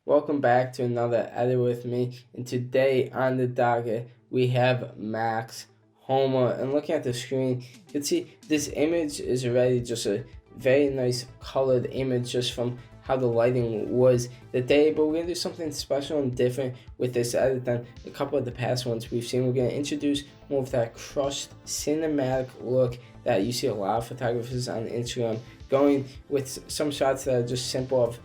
Welcome back to another edit with me. And today on the docket we have Max Homa. And looking at the screen, you can see this image is already just a very nice colored image just from how the lighting was the day. But we're gonna do something special and different with this edit than a couple of the past ones we've seen. We're gonna introduce more of that crushed cinematic look that you see a lot of photographers on Instagram going with some shots that are just simple of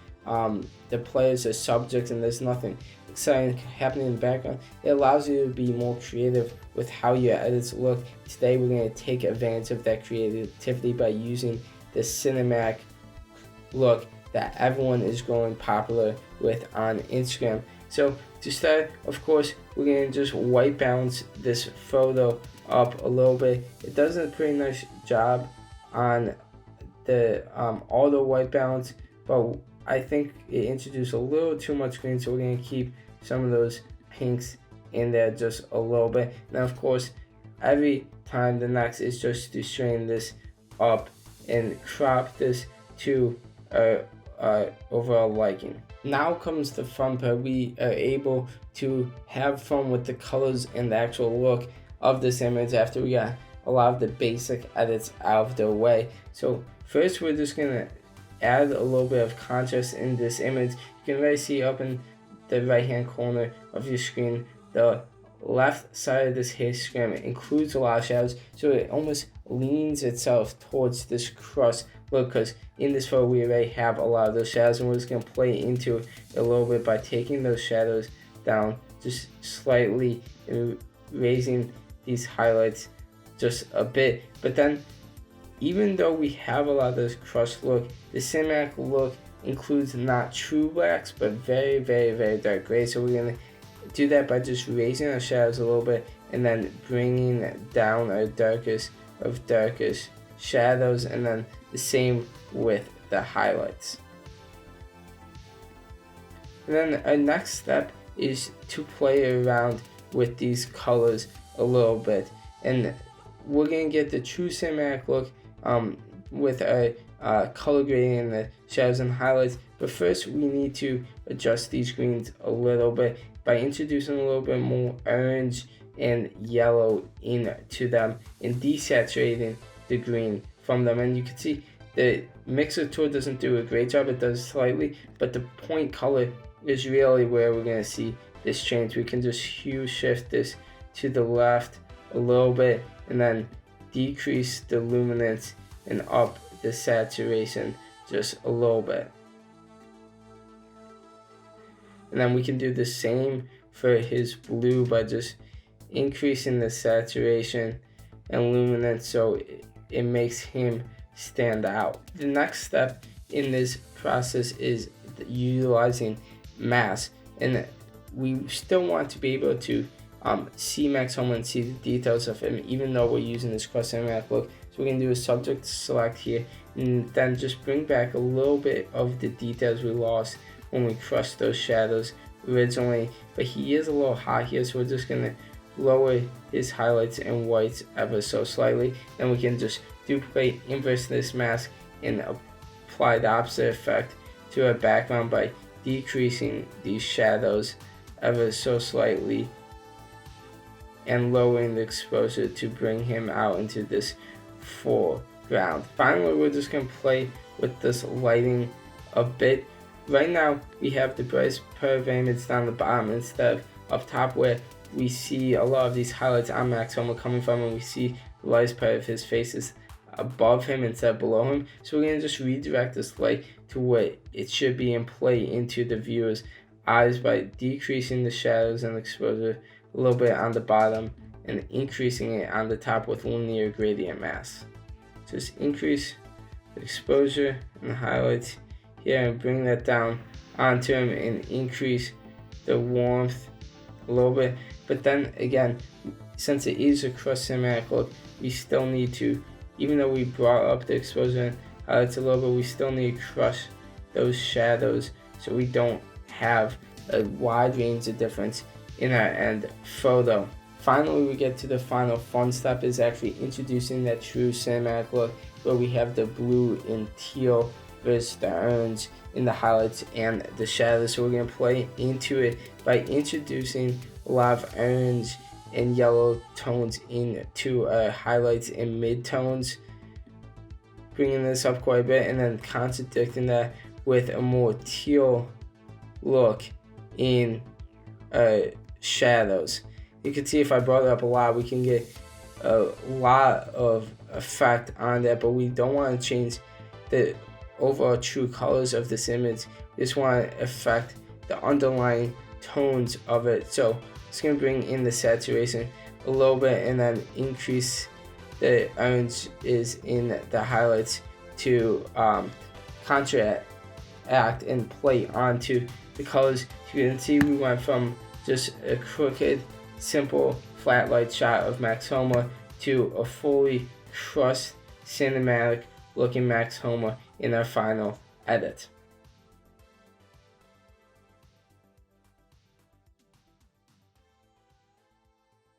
the players as subjects and there's nothing exciting happening in the background. It allows you to be more creative with how your edits look. Today we're going to take advantage of that creativity by using the cinematic look that everyone is growing popular with on Instagram. So to start, of course, we're going to just white balance this photo up a little bit. It does a pretty nice job on the auto white balance, but I think it introduced a little too much green, so we're going to keep some of those pinks in there just a little bit. Now, of course, every time the next is just to straighten this up and crop this to overall liking. Now comes the fun part. We are able to have fun with the colors and the actual look of this image after we got a lot of the basic edits out of the way. So first we're just going to add a little bit of contrast in this image. You can already see up in the right hand corner of your screen, the left side of this histogram includes a lot of shadows, so it almost leans itself towards this crust look, because in this photo we already have a lot of those shadows, and we're just going to play into it a little bit by taking those shadows down just slightly and raising these highlights just a bit. But then even though we have a lot of this crushed look, the cinematic look includes not true blacks, but very, very, very dark gray. So we're going to do that by just raising our shadows a little bit and then bringing down our darkest of darkest shadows, and then the same with the highlights. And then our next step is to play around with these colors a little bit. And we're going to get the true cinematic look with a color grading and the shadows and highlights. But first we need to adjust these greens a little bit by introducing a little bit more orange and yellow into them and desaturating the green from them. And you can see the mixer tool doesn't do a great job, it does slightly, but the point color is really where we're going to see this change. We can just hue shift this to the left a little bit and then decrease the luminance and up the saturation just a little bit. And then we can do the same for his blue by just increasing the saturation and luminance so it makes him stand out. The next step in this process is utilizing mask, and we still want to be able to see Max Homa and see the details of him, even though we're using this cross cinematic look. So we're going to do a subject select here and then just bring back a little bit of the details we lost when we crushed those shadows originally. But he is a little hot here, so we're just going to lower his highlights and whites ever so slightly. Then we can just duplicate, inverse this mask and apply the opposite effect to our background by decreasing these shadows ever so slightly and lowering the exposure to bring him out into this foreground. Finally, we're just going to play with this lighting a bit. Right now, we have the brightest part of image down the bottom instead of up top, where we see a lot of these highlights on Max Homa coming from, and we see the lightest part of his face is above him instead of below him. So we're going to just redirect this light to what it should be and play into the viewer's eyes by decreasing the shadows and exposure a little bit on the bottom and increasing it on the top with linear gradient mask. Just increase the exposure and the highlights here and bring that down onto him and increase the warmth a little bit. But then again, since it is a crushed cinematic look, we still need to, even though we brought up the exposure and highlights a little bit, we still need to crush those shadows so we don't have a wide range of difference in our end photo. Finally, we get to the final fun step, is actually introducing that true cinematic look where we have the blue and teal versus the orange in the highlights and the shadows. So we're going to play into it by introducing a lot of orange and yellow tones into highlights and mid-tones, bringing this up quite a bit, and then contradicting that with a more teal look in shadows. You can see if I brought it up a lot, we can get a lot of effect on that, but we don't want to change the overall true colors of this image. We just want to affect the underlying tones of it. So it's going to bring in the saturation a little bit and then increase the orange is in the highlights to counteract and play onto the colors. You can see we went from just a crooked, simple flat light shot of Max Homa to a fully crushed, cinematic looking Max Homa in our final edit.